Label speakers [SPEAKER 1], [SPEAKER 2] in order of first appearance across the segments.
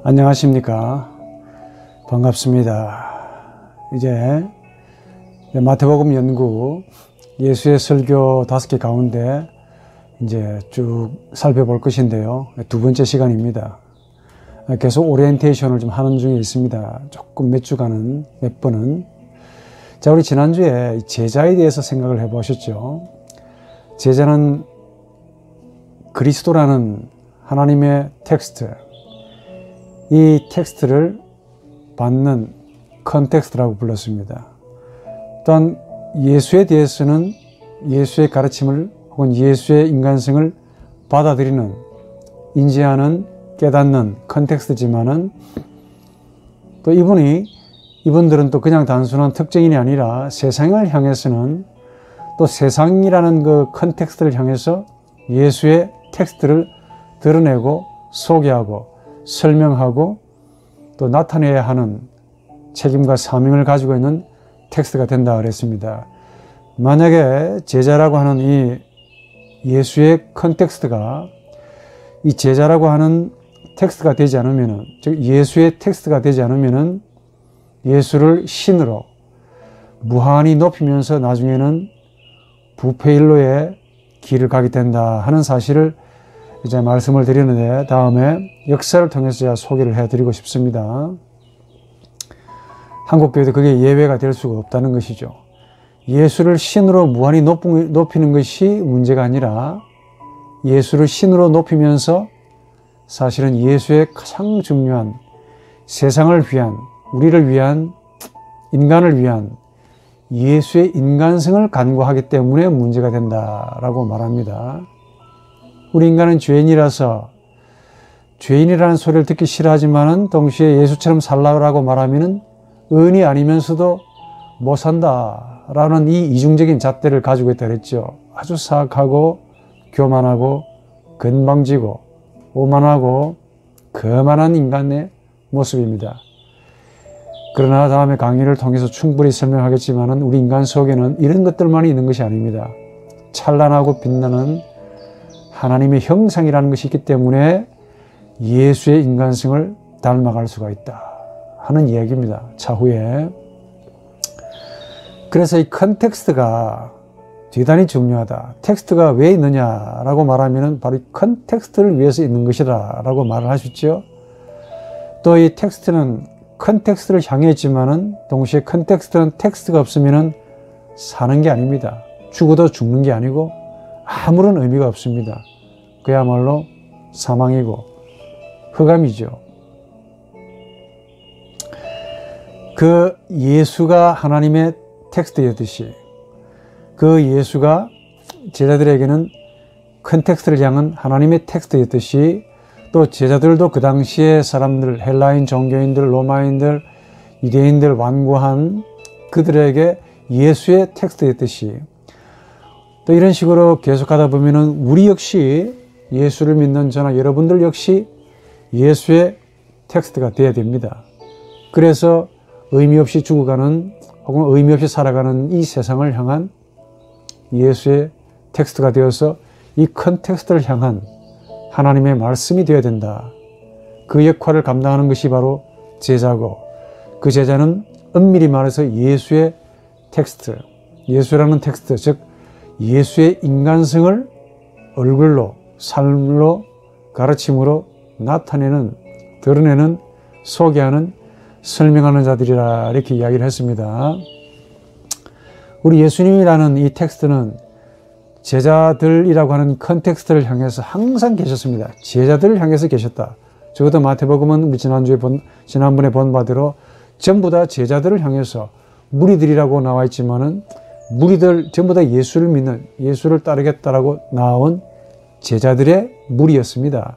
[SPEAKER 1] 안녕하십니까. 반갑습니다. 이제 마태복음 연구 예수의 설교 5개 가운데 이제 쭉 살펴볼 것인데요. 두 번째 시간입니다. 계속 오리엔테이션을 좀 하는 중에 있습니다. 조금 몇 주간은, 몇 번은. 자, 우리 지난주에 제자에 대해서 생각을 해보셨죠. 제자는 그리스도라는 하나님의 텍스트, 이 텍스트를 받는 컨텍스트라고 불렀습니다. 또한 예수에 대해서는 예수의 가르침을 혹은 예수의 인간성을 받아들이는, 인지하는, 깨닫는 컨텍스트지만은 또 이분들은 또 그냥 단순한 특정인이 아니라 세상을 향해서는 또 세상이라는 그 컨텍스트를 향해서 예수의 텍스트를 드러내고 소개하고 설명하고 또 나타내야 하는 책임과 사명을 가지고 있는 텍스트가 된다 그랬습니다. 만약에 제자라고 하는 이 예수의 컨텍스트가 이 제자라고 하는 텍스트가 되지 않으면은, 즉 예수의 텍스트가 되지 않으면은 예수를 신으로 무한히 높이면서 나중에는 부패일로의 길을 가게 된다 하는 사실을 이제 말씀을 드리는데, 다음에 역사를 통해서 제가 소개를 해드리고 싶습니다. 한국교회도 그게 예외가 될 수가 없다는 것이죠. 예수를 신으로 무한히 높이는 것이 문제가 아니라 예수를 신으로 높이면서 사실은 예수의 가장 중요한 세상을 위한, 우리를 위한, 인간을 위한 예수의 인간성을 간구하기 때문에 문제가 된다라고 말합니다. 우리 인간은 죄인이라서 죄인이라는 소리를 듣기 싫어하지만은 동시에 예수처럼 살라고 말하면은 의인이 아니면서도 못 산다라는 이 이중적인 잣대를 가지고 있다 그랬죠. 아주 사악하고 교만하고 건방지고 오만하고 거만한 인간의 모습입니다. 그러나 다음에 강의를 통해서 충분히 설명하겠지만은 우리 인간 속에는 이런 것들만이 있는 것이 아닙니다. 찬란하고 빛나는 하나님의 형상이라는 것이 있기 때문에 예수의 인간성을 닮아갈 수가 있다 하는 이야기입니다. 차후에. 그래서 이 컨텍스트가 대단히 중요하다. 텍스트가 왜 있느냐라고 말하면 바로 이 컨텍스트를 위해서 있는 것이다 라고 말을 하셨죠. 또 이 텍스트는 컨텍스트를 향해 있지만은 동시에 컨텍스트는 텍스트가 없으면은 사는 게 아닙니다. 죽어도 죽는 게 아니고 아무런 의미가 없습니다. 그야말로 사망이고 흑암이죠. 그 예수가 하나님의 텍스트였듯이 그 예수가 제자들에게는 컨텍스트를 향한 하나님의 텍스트였듯이 또 제자들도 그 당시에 사람들, 헬라인 종교인들, 로마인들, 유대인들 완고한 그들에게 예수의 텍스트였듯이 또 이런 식으로 계속하다 보면은 우리 역시 예수를 믿는 저나 여러분들 역시 예수의 텍스트가 되어야 됩니다. 그래서 의미 없이 죽어가는 혹은 의미 없이 살아가는 이 세상을 향한 예수의 텍스트가 되어서 이 컨텍스트를 향한 하나님의 말씀이 되어야 된다. 그 역할을 감당하는 것이 바로 제자고 그 제자는 엄밀히 말해서 예수의 텍스트, 예수라는 텍스트, 즉 예수의 인간성을 얼굴로, 삶으로, 가르침으로 나타내는, 드러내는, 소개하는, 설명하는 자들이라 이렇게 이야기를 했습니다. 우리 예수님이라는 이 텍스트는 제자들이라고 하는 컨텍스트를 향해서 항상 계셨습니다. 제자들을 향해서 계셨다. 적어도 마태복음은 우리 지난번에 본 바대로 전부 다 제자들을 향해서 무리들이라고 나와 있지만은 무리들 전부 다 예수를 믿는, 예수를 따르겠다라고 나온 제자들의 무리였습니다.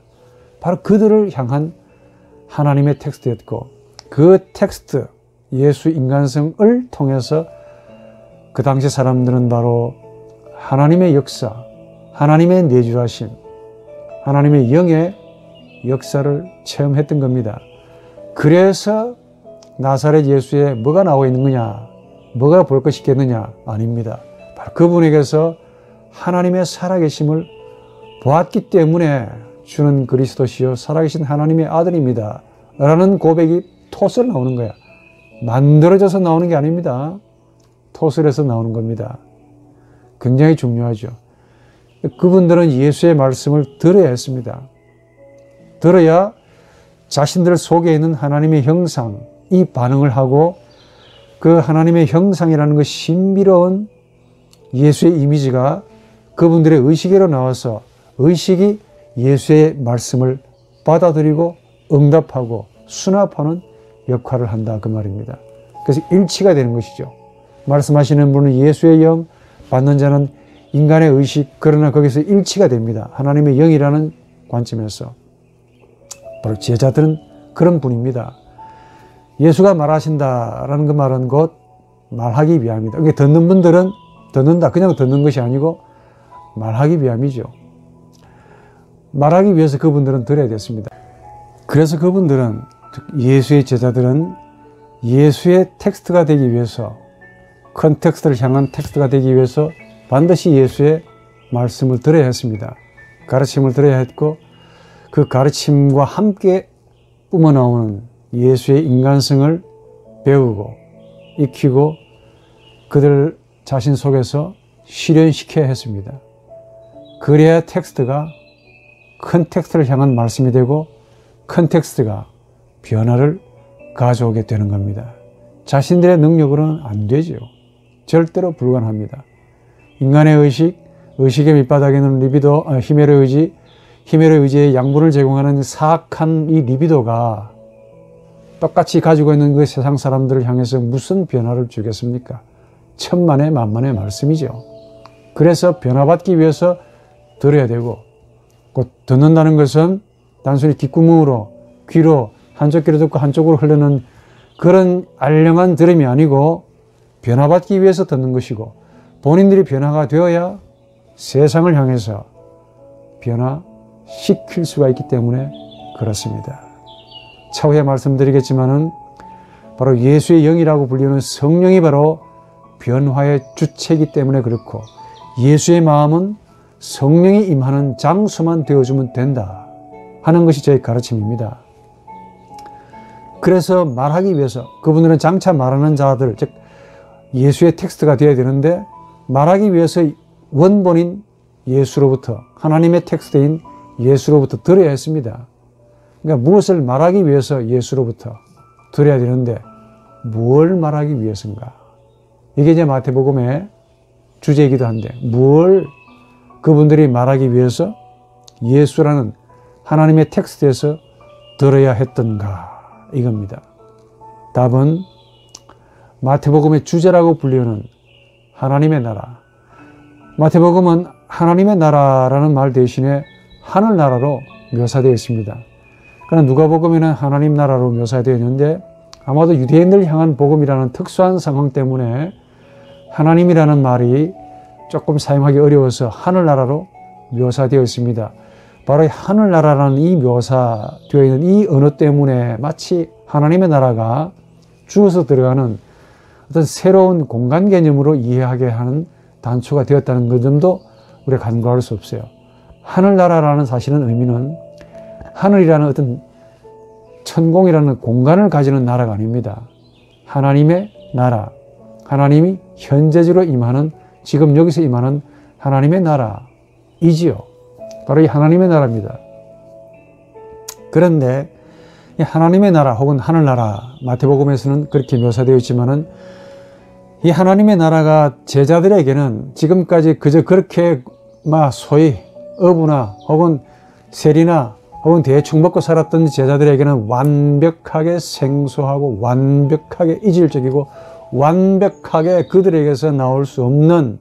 [SPEAKER 1] 바로 그들을 향한 하나님의 텍스트였고 그 텍스트, 예수 인간성을 통해서 그 당시 사람들은 바로 하나님의 역사, 하나님의 내주하심, 하나님의 영의 역사를 체험했던 겁니다. 그래서 나사렛 예수에 뭐가 나와 있는 거냐, 뭐가 볼 것이 있겠느냐? 아닙니다. 바로 그분에게서 하나님의 살아계심을 보았기 때문에 주는 그리스도시요 살아계신 하나님의 아들입니다 라는 고백이 토설 나오는 거야. 만들어져서 나오는 게 아닙니다. 토설에서 나오는 겁니다. 굉장히 중요하죠. 그분들은 예수의 말씀을 들어야 했습니다. 들어야 자신들 속에 있는 하나님의 형상, 이 반응을 하고 그 하나님의 형상이라는 그 신비로운 예수의 이미지가 그분들의 의식으로 나와서 의식이 예수의 말씀을 받아들이고 응답하고 수납하는 역할을 한다 그 말입니다. 그래서 일치가 되는 것이죠. 말씀하시는 분은 예수의 영, 받는 자는 인간의 의식, 그러나 거기서 일치가 됩니다. 하나님의 영이라는 관점에서. 바로 제자들은 그런 분입니다. 예수가 말하신다라는 그 말은 곧 말하기 위함이다. 그러니까 듣는 분들은 듣는다, 그냥 듣는 것이 아니고 말하기 위함이죠. 말하기 위해서 그분들은 들어야 됐습니다. 그래서 그분들은, 예수의 제자들은 예수의 텍스트가 되기 위해서, 컨텍스트를 향한 텍스트가 되기 위해서 반드시 예수의 말씀을 들어야 했습니다. 가르침을 들어야 했고, 그 가르침과 함께 뿜어나오는 예수의 인간성을 배우고 익히고 그들 자신 속에서 실현시켜야 했습니다. 그래야 텍스트가 컨텍스트를 향한 말씀이 되고 컨텍스트가 변화를 가져오게 되는 겁니다. 자신들의 능력으로는 안 되죠. 절대로 불가능합니다. 인간의 의식, 의식의 밑바닥에 있는 리비도, 히메로의 의지, 히메로의 의지에 양분을 제공하는 사악한 이 리비도가 똑같이 가지고 있는 그 세상 사람들을 향해서 무슨 변화를 주겠습니까? 천만의 만만의 말씀이죠. 그래서 변화받기 위해서 들어야 되고, 곧 듣는다는 것은 단순히 귓구멍으로, 귀로, 한쪽 귀로 듣고 한쪽으로 흐르는 그런 알령한 들음이 아니고 변화받기 위해서 듣는 것이고, 본인들이 변화가 되어야 세상을 향해서 변화시킬 수가 있기 때문에 그렇습니다. 차후에 말씀드리겠지만은 바로 예수의 영이라고 불리는 성령이 바로 변화의 주체이기 때문에 그렇고, 예수의 마음은 성령이 임하는 장소만 되어주면 된다 하는 것이 저의 가르침입니다. 그래서 말하기 위해서 그분들은 장차 말하는 자들, 즉 예수의 텍스트가 되어야 되는데, 말하기 위해서 원본인 예수로부터, 하나님의 텍스트인 예수로부터 들어야 했습니다. 그러니까 무엇을 말하기 위해서 예수로부터 들어야 되는데 뭘 말하기 위해서인가? 이게 이제 마태복음의 주제이기도 한데, 뭘 그분들이 말하기 위해서 예수라는 하나님의 텍스트에서 들어야 했던가, 이겁니다. 답은 마태복음의 주제라고 불리는 하나님의 나라. 마태복음은 하나님의 나라라는 말 대신에 하늘나라로 묘사되어 있습니다. 그러나 누가복음에는 하나님 나라로 묘사되어 있는데, 아마도 유대인들 향한 복음이라는 특수한 상황 때문에 하나님이라는 말이 조금 사용하기 어려워서 하늘나라로 묘사되어 있습니다. 바로 하늘나라라는 이 묘사되어 있는 이 언어 때문에 마치 하나님의 나라가 죽어서 들어가는 어떤 새로운 공간 개념으로 이해하게 하는 단초가 되었다는 그 점도 우리가 간과할 수 없어요. 하늘나라라는 사실은 의미는 하늘이라는 어떤 천공이라는 공간을 가지는 나라가 아닙니다. 하나님의 나라, 하나님이 현재적으로 임하는, 지금 여기서 임하는 하나님의 나라이지요. 바로 이 하나님의 나라입니다. 그런데 이 하나님의 나라 혹은 하늘나라, 마태복음에서는 그렇게 묘사되어 있지만은, 이 하나님의 나라가 제자들에게는 지금까지 그저 그렇게 소위 어부나 혹은 세리나 혹은 대충 먹고 살았던 제자들에게는 완벽하게 생소하고 완벽하게 이질적이고 완벽하게 그들에게서 나올 수 없는,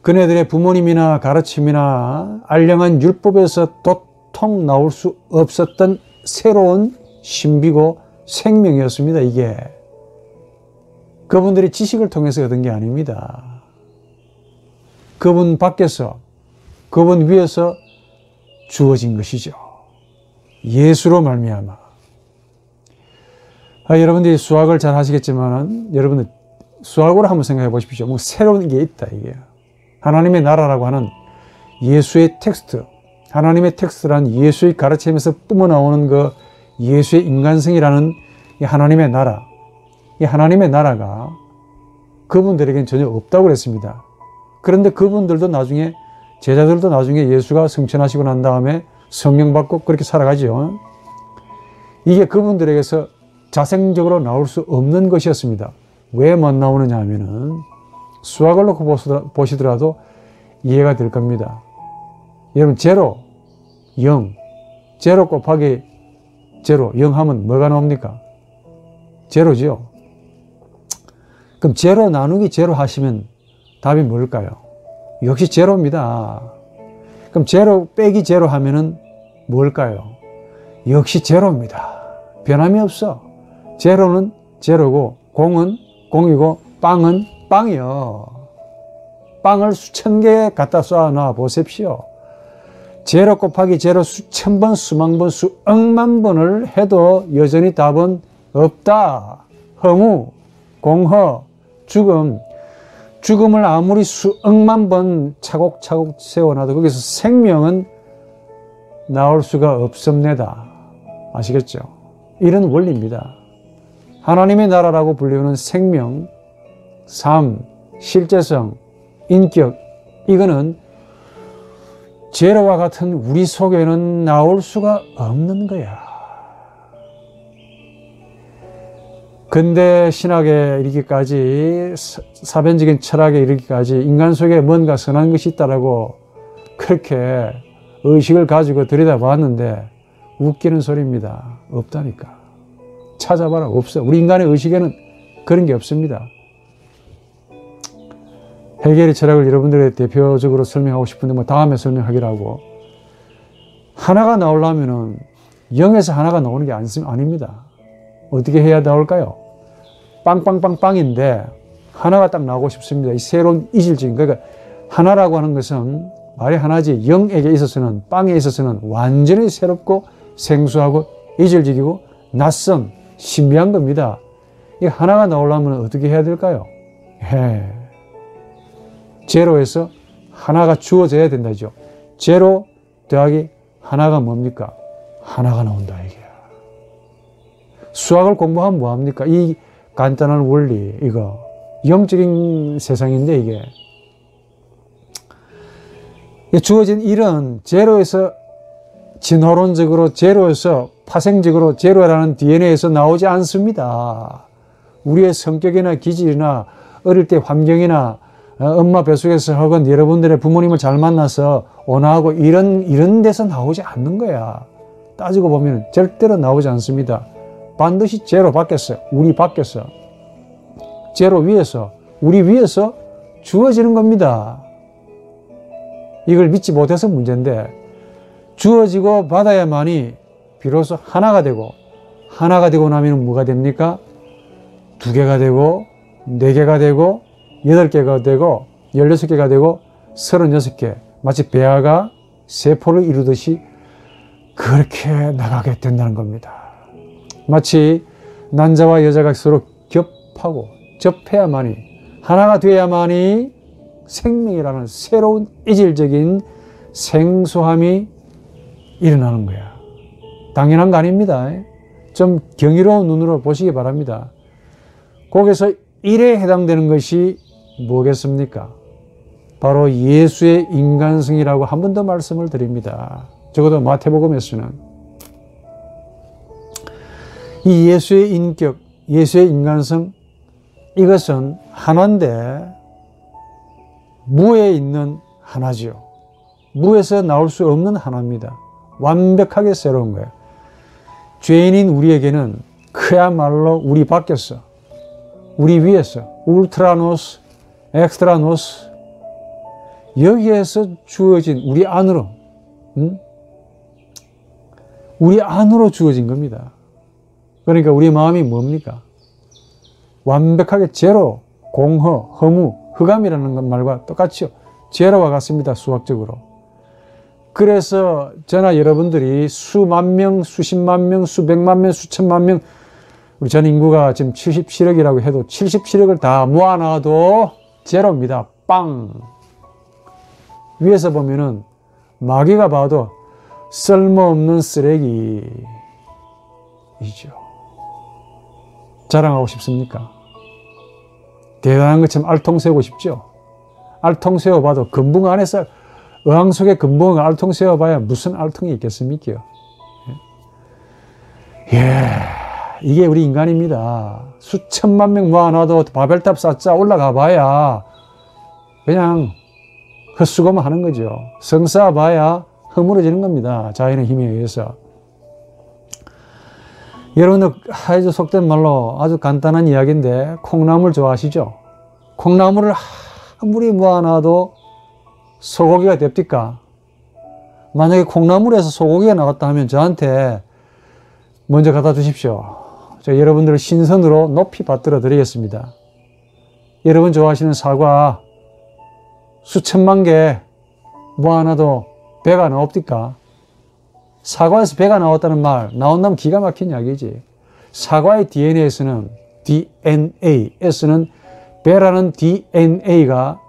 [SPEAKER 1] 그네들의 부모님이나 가르침이나 알량한 율법에서 도통 나올 수 없었던 새로운 신비고 생명이었습니다. 이게 그분들이 지식을 통해서 얻은 게 아닙니다. 그분 밖에서, 그분 위에서 주어진 것이죠. 예수로 말미암아. 여러분들이 수학을 잘 하시겠지만, 여러분들 수학으로 한번 생각해 보십시오. 뭐 새로운 게 있다, 이게. 하나님의 나라라고 하는 예수의 텍스트, 하나님의 텍스트란 예수의 가르침에서 뿜어나오는 그 예수의 인간성이라는 이 하나님의 나라, 이 하나님의 나라가 그분들에겐 전혀 없다고 그랬습니다. 그런데 그분들도 나중에, 제자들도 나중에 예수가 승천하시고 난 다음에 성령 받고 그렇게 살아가죠. 이게 그분들에게서 자생적으로 나올 수 없는 것이었습니다. 왜 못 나오느냐 하면은 수학을 놓고 보시더라도 이해가 될 겁니다. 여러분, 제로, 0, 제로 곱하기 제로, 0 하면 뭐가 나옵니까? 제로죠. 그럼 제로 나누기 제로 하시면 답이 뭘까요? 역시 제로입니다. 그럼 제로 빼기 제로 하면은 뭘까요? 역시 제로입니다. 변함이 없어. 제로는 제로고, 공은 공이고, 빵은 빵이요. 빵을 수천 개 갖다 쏴 놔 보십시오. 제로 곱하기 제로 수천 번, 수만 번, 수억만 번을 해도 여전히 답은 없다. 허무, 공허, 죽음. 죽음을 아무리 수억만 번 차곡차곡 세워놔도 거기서 생명은 나올 수가 없습니다. 아시겠죠? 이런 원리입니다. 하나님의 나라라고 불리우는 생명, 삶, 실제성, 인격, 이거는 제로와 같은 우리 속에는 나올 수가 없는 거야. 근대 신학에 이르기까지, 사변적인 철학에 이르기까지 인간 속에 뭔가 선한 것이 있다라고 그렇게 의식을 가지고 들여다봤는데 웃기는 소리입니다. 없다니까. 찾아봐라. 없어. 우리 인간의 의식에는 그런 게 없습니다. 헤겔의 철학을 여러분들에게 대표적으로 설명하고 싶은데 뭐 다음에 설명하기로 하고, 하나가 나오려면은 0에서 하나가 나오는 게 아닙니다. 어떻게 해야 나올까요? 빵빵빵빵인데 하나가 딱 나오고 싶습니다. 이 새로운 이질적인, 그러니까 하나라고 하는 것은 말이 하나지, 0에게 있어서는, 빵에 있어서는 완전히 새롭고 생소하고 이질적이고 낯선 신비한 겁니다. 이 하나가 나오려면 어떻게 해야 될까요? 제로에서 하나가 주어져야 된다죠. 제로 더하기 하나가 뭡니까? 하나가 나온다, 이게. 수학을 공부하면 뭐합니까? 이 간단한 원리, 이거. 영적인 세상인데, 이게. 주어진 일은 제로에서 진화론적으로, 제로에서 파생적으로 제로라는 DNA에서 나오지 않습니다. 우리의 성격이나 기질이나 어릴 때 환경이나 엄마 뱃속에서 혹은 여러분들의 부모님을 잘 만나서 온화하고 이런 데서 나오지 않는 거야. 따지고 보면 절대로 나오지 않습니다. 반드시 제로 바뀌었어요. 우리 바뀌었어. 제로 위에서, 우리 위에서 주어지는 겁니다. 이걸 믿지 못해서 문제인데, 주어지고 받아야만이 비로소 하나가 되고, 하나가 되고 나면 뭐가 됩니까? 2개가 되고, 4개가 되고, 8개가 되고, 16개가 되고, 36개. 마치 배아가 세포를 이루듯이 그렇게 나가게 된다는 겁니다. 마치 남자와 여자가 서로 겹하고 접해야만이, 하나가 돼야만이 생명이라는 새로운 이질적인 생소함이 일어나는 거야. 당연한 거 아닙니다. 좀 경이로운 눈으로 보시기 바랍니다. 거기서 1에 해당되는 것이 뭐겠습니까? 바로 예수의 인간성이라고 한 번 더 말씀을 드립니다. 적어도 마태복음에서는 이 예수의 인격, 예수의 인간성, 이것은 하나인데 무에 있는 하나지요. 무에서 나올 수 없는 하나입니다. 완벽하게 새로운 거예요. 죄인인 우리에게는 그야말로 우리 밖에서, 우리 위에서, 울트라노스, 엑스트라노스, 여기에서 주어진 우리 안으로, 우리 안으로 주어진 겁니다. 그러니까 우리 마음이 뭡니까? 완벽하게 제로, 공허, 허무, 흑암이라는 말과 똑같죠. 제로와 같습니다. 수학적으로. 그래서 저나 여러분들이 수만 명, 수십만 명, 수백만 명, 수천만 명, 우리 전 인구가 지금 77억이라고 해도 77억을 다 모아놔도 제로입니다. 빵! 위에서 보면은 마귀가 봐도 쓸모없는 쓰레기. 자랑하고 싶습니까? 대단한 것처럼 알통 세우고 싶죠? 알통 세워봐도 금붕 안에서 어항 속에 금붕을 알통 세워봐야 무슨 알통이 있겠습니까? 예, 이게 우리 인간입니다. 수천만 명 모아놔도 바벨탑 쌓자 올라가 봐야 그냥 헛수고만 하는 거죠. 성 쌓아봐야 허물어지는 겁니다. 자연의 힘에 의해서. 여러분들 아주 속된 말로 아주 간단한 이야기인데 콩나물 좋아하시죠? 콩나물을 아무리 모아놔도 소고기가 됩니까? 만약에 콩나물에서 소고기가 나왔다 하면 저한테 먼저 갖다 주십시오. 제가 여러분들을 신선으로 높이 받들어 드리겠습니다. 여러분 좋아하시는 사과 수천만 개 모아놔도 배가 나옵니까? 사과에서 배가 나왔다는 말 나온다면 기가 막힌 이야기지. 사과의 DNA에서는 배라는 DNA가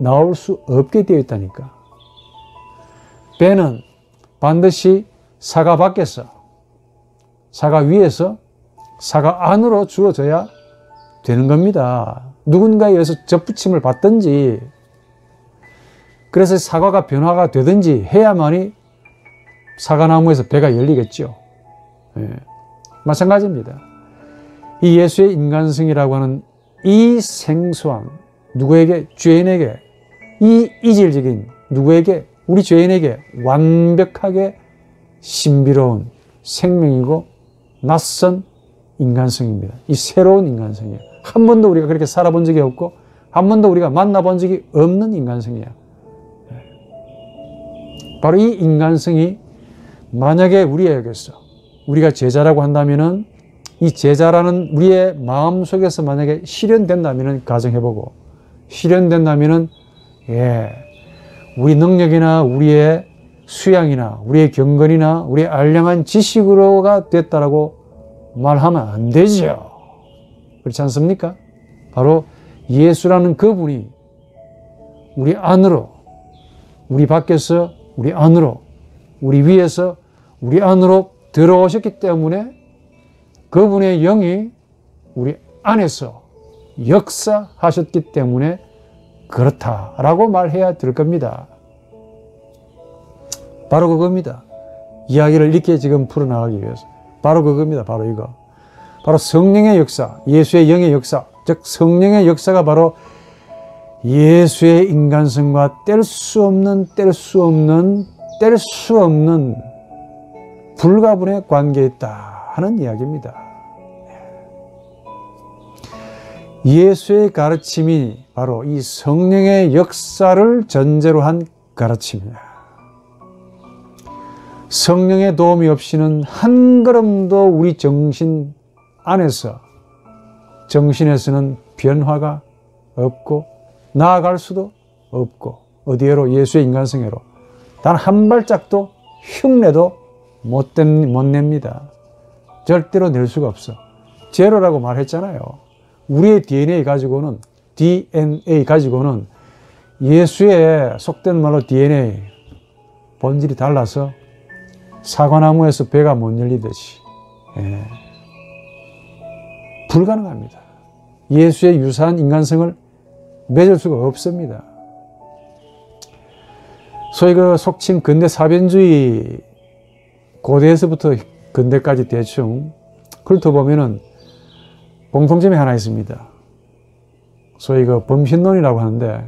[SPEAKER 1] 나올 수 없게 되어 있다니까. 배는 반드시 사과 밖에서, 사과 위에서, 사과 안으로 주어져야 되는 겁니다. 누군가에 의해서 접붙임을 받든지, 그래서 사과가 변화가 되든지 해야만이 사과나무에서 배가 열리겠죠. 예. 마찬가지입니다. 이 예수의 인간성이라고 하는 이 생소한 누구에게? 죄인에게, 이 이질적인 누구에게? 우리 죄인에게 완벽하게 신비로운 생명이고 낯선 인간성입니다. 이 새로운 인간성이에요. 한 번도 우리가 그렇게 살아본 적이 없고 한 번도 우리가 만나본 적이 없는 인간성이에요. 바로 이 인간성이 만약에 우리에게서 우리가 제자라고 한다면은 이 제자라는 우리의 마음속에서 만약에 실현된다면은 가정해보고 실현된다면은 우리 능력이나 우리의 수양이나 우리의 경건이나 우리의 알량한 지식으로가 됐다라고 말하면 안 되죠. 그렇지 않습니까? 바로 예수라는 그분이 우리 안으로, 우리 밖에서 우리 안으로, 우리 위에서 우리 안으로 들어오셨기 때문에 그분의 영이 우리 안에서 역사하셨기 때문에 그렇다라고 말해야 될 겁니다. 바로 그겁니다. 이야기를 이렇게 지금 풀어나가기 위해서. 바로 그겁니다. 바로 이거. 바로 성령의 역사, 예수의 영의 역사, 즉 성령의 역사가 바로 예수의 인간성과 뗄 수 없는 불가분의 관계에 있다 하는 이야기입니다. 예수의 가르침이 바로 이 성령의 역사를 전제로 한 가르침이다. 성령의 도움이 없이는 한 걸음도 우리 정신 안에서, 정신에서는 변화가 없고 나아갈 수도 없고 어디에로? 예수의 인간성애로 단 한 발짝도 흉내도 못 냅니다. 절대로 낼 수가 없어. 제로라고 말했잖아요. 우리의 DNA 가지고는 예수의 속된 말로 DNA 본질이 달라서 사과나무에서 배가 못 열리듯이 불가능합니다. 예수의 유사한 인간성을 맺을 수가 없습니다. 소위 그 속칭 근대 사변주의, 고대에서부터 근대까지 대충 훑어보면은 공통점이 하나 있습니다. 소위 그 범신론이라고 하는데,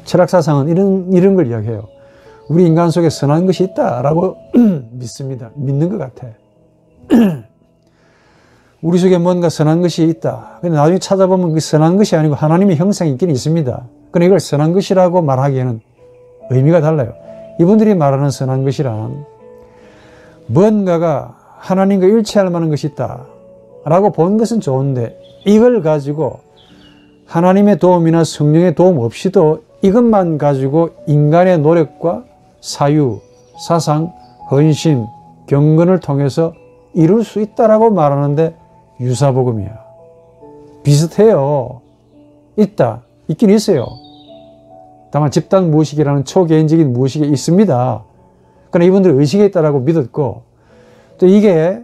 [SPEAKER 1] 철학사상은 이런 걸 이야기해요. 우리 인간 속에 선한 것이 있다라고 믿습니다. 믿는 것 같아. 우리 속에 뭔가 선한 것이 있다. 근데 나중에 찾아보면 그 선한 것이 아니고 하나님의 형상이 있긴 있습니다. 그런데 이걸 선한 것이라고 말하기에는 의미가 달라요. 이분들이 말하는 선한 것이란 뭔가가 하나님과 일치할 만한 것이 있다 라고 본 것은 좋은데, 이걸 가지고 하나님의 도움이나 성령의 도움 없이도 이것만 가지고 인간의 노력과 사유, 사상, 헌신, 경건을 통해서 이룰 수 있다라고 말하는데 유사복음이야. 비슷해요. 있긴 있어요. 다만 집단 무의식이라는 초개인적인 무의식이 있습니다. 그러나 이분들은 의식에 있다라고 믿었고, 또 이게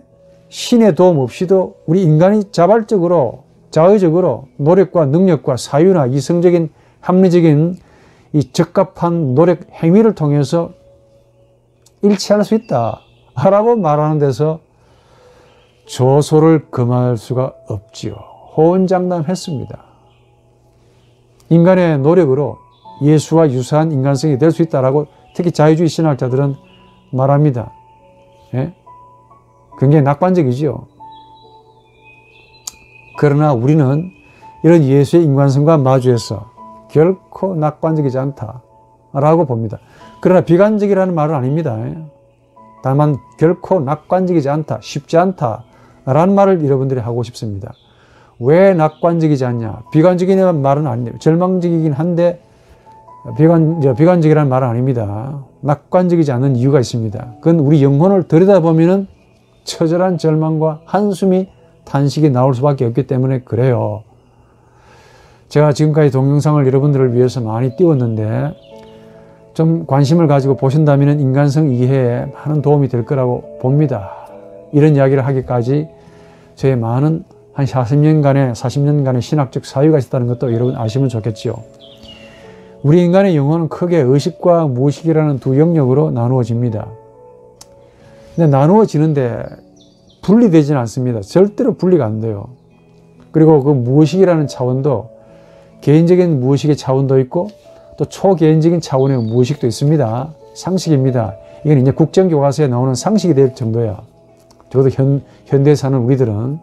[SPEAKER 1] 신의 도움 없이도 우리 인간이 자발적으로, 자의적으로 노력과 능력과 사유나 이성적인 합리적인 이 적합한 노력 행위를 통해서 일치할 수 있다 라고 말하는 데서 조소를 금할 수가 없지요. 호언장담했습니다. 인간의 노력으로 예수와 유사한 인간성이 될 수 있다라고 특히 자유주의 신학자들은 말합니다. 예? 굉장히 낙관적이죠. 그러나 우리는 이런 예수의 인간성과 마주해서 결코 낙관적이지 않다라고 봅니다. 그러나 비관적이라는 말은 아닙니다. 다만 결코 낙관적이지 않다, 쉽지 않다라는 말을 여러분들이 하고 싶습니다. 왜 낙관적이지 않냐? 비관적이라는 말은 아닙니다. 절망적이긴 한데 비관적이라는 말은 아닙니다. 낙관적이지 않는 이유가 있습니다. 그건 우리 영혼을 들여다보면 처절한 절망과 한숨이 탄식이 나올 수밖에 없기 때문에 그래요. 제가 지금까지 동영상을 여러분들을 위해서 많이 띄웠는데 좀 관심을 가지고 보신다면 인간성 이해에 많은 도움이 될 거라고 봅니다. 이런 이야기를 하기까지 저의 많은 한 40년간의 신학적 사유가 있었다는 것도 여러분 아시면 좋겠지요. 우리 인간의 영혼은 크게 의식과 무의식이라는 두 영역으로 나누어집니다. 근데 나누어지는데 분리되지는 않습니다. 절대로 분리가 안 돼요. 그리고 그 무의식이라는 차원도 개인적인 무의식의 차원도 있고 또 초개인적인 차원의 무의식도 있습니다. 상식입니다. 이건 이제 국정교과서에 나오는 상식이 될 정도야. 적어도 현대에 사는 우리들은.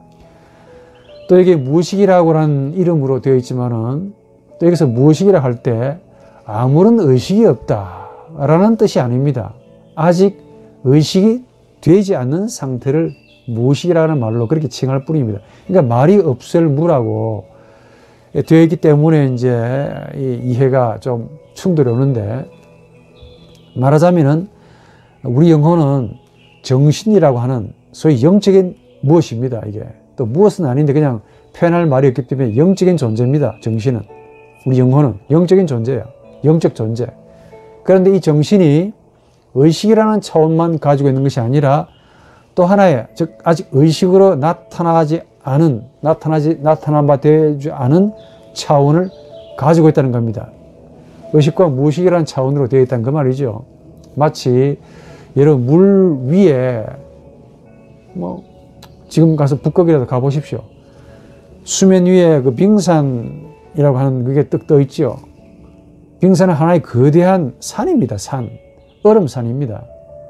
[SPEAKER 1] 또 이게 무의식이라고 하는 이름으로 되어 있지만은 또 여기서 무의식이라 할 때 아무런 의식이 없다라는 뜻이 아닙니다. 아직 의식이 되지 않는 상태를 무의식이라는 말로 그렇게 칭할 뿐입니다. 그러니까 말이 없을 무라고 되어 있기 때문에 이제 이해가 좀 충돌이 오는데, 말하자면은 우리 영혼은 정신이라고 하는 소위 영적인 무엇입니다. 이게 또 무엇은 아닌데 그냥 표현할 말이 없기 때문에 영적인 존재입니다. 정신은, 우리 영혼은 영적인 존재예요. 영적 존재. 그런데 이 정신이 의식이라는 차원만 가지고 있는 것이 아니라 또 하나의, 즉 아직 의식으로 나타나지 않은, 나타난 바 되지 않은 차원을 가지고 있다는 겁니다. 의식과 무의식이라는 차원으로 되어 있다는 그 말이죠. 마치 여러분 물 위에 지금 가서 북극이라도 가보십시오. 수면 위에 그 빙산이라고 하는 그게 떡 떠 있죠. 빙산은 하나의 거대한 산입니다. 산. 얼음산입니다.